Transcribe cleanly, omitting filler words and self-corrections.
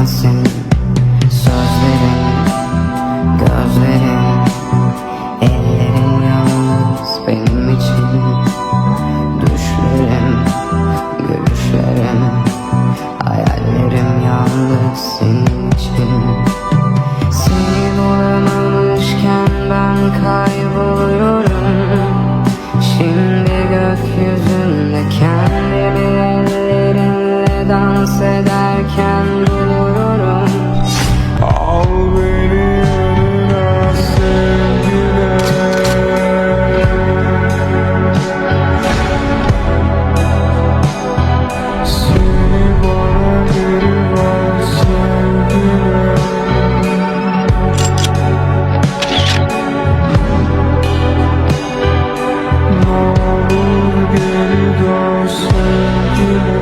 sensin. Sözlerin, gözlerin, ellerin yalnız benim için. Düşlerim, gülüşlerim, hayallerim yalnız senin için. Seni bulamamışken ben kayboluyorum. Şimdi gökyüzünde kendimi ellerinle dans ederken buluyorum. Al beni yanına sevgile. Seni bana geri ver sevgile. Ne olur geri dön sevgile.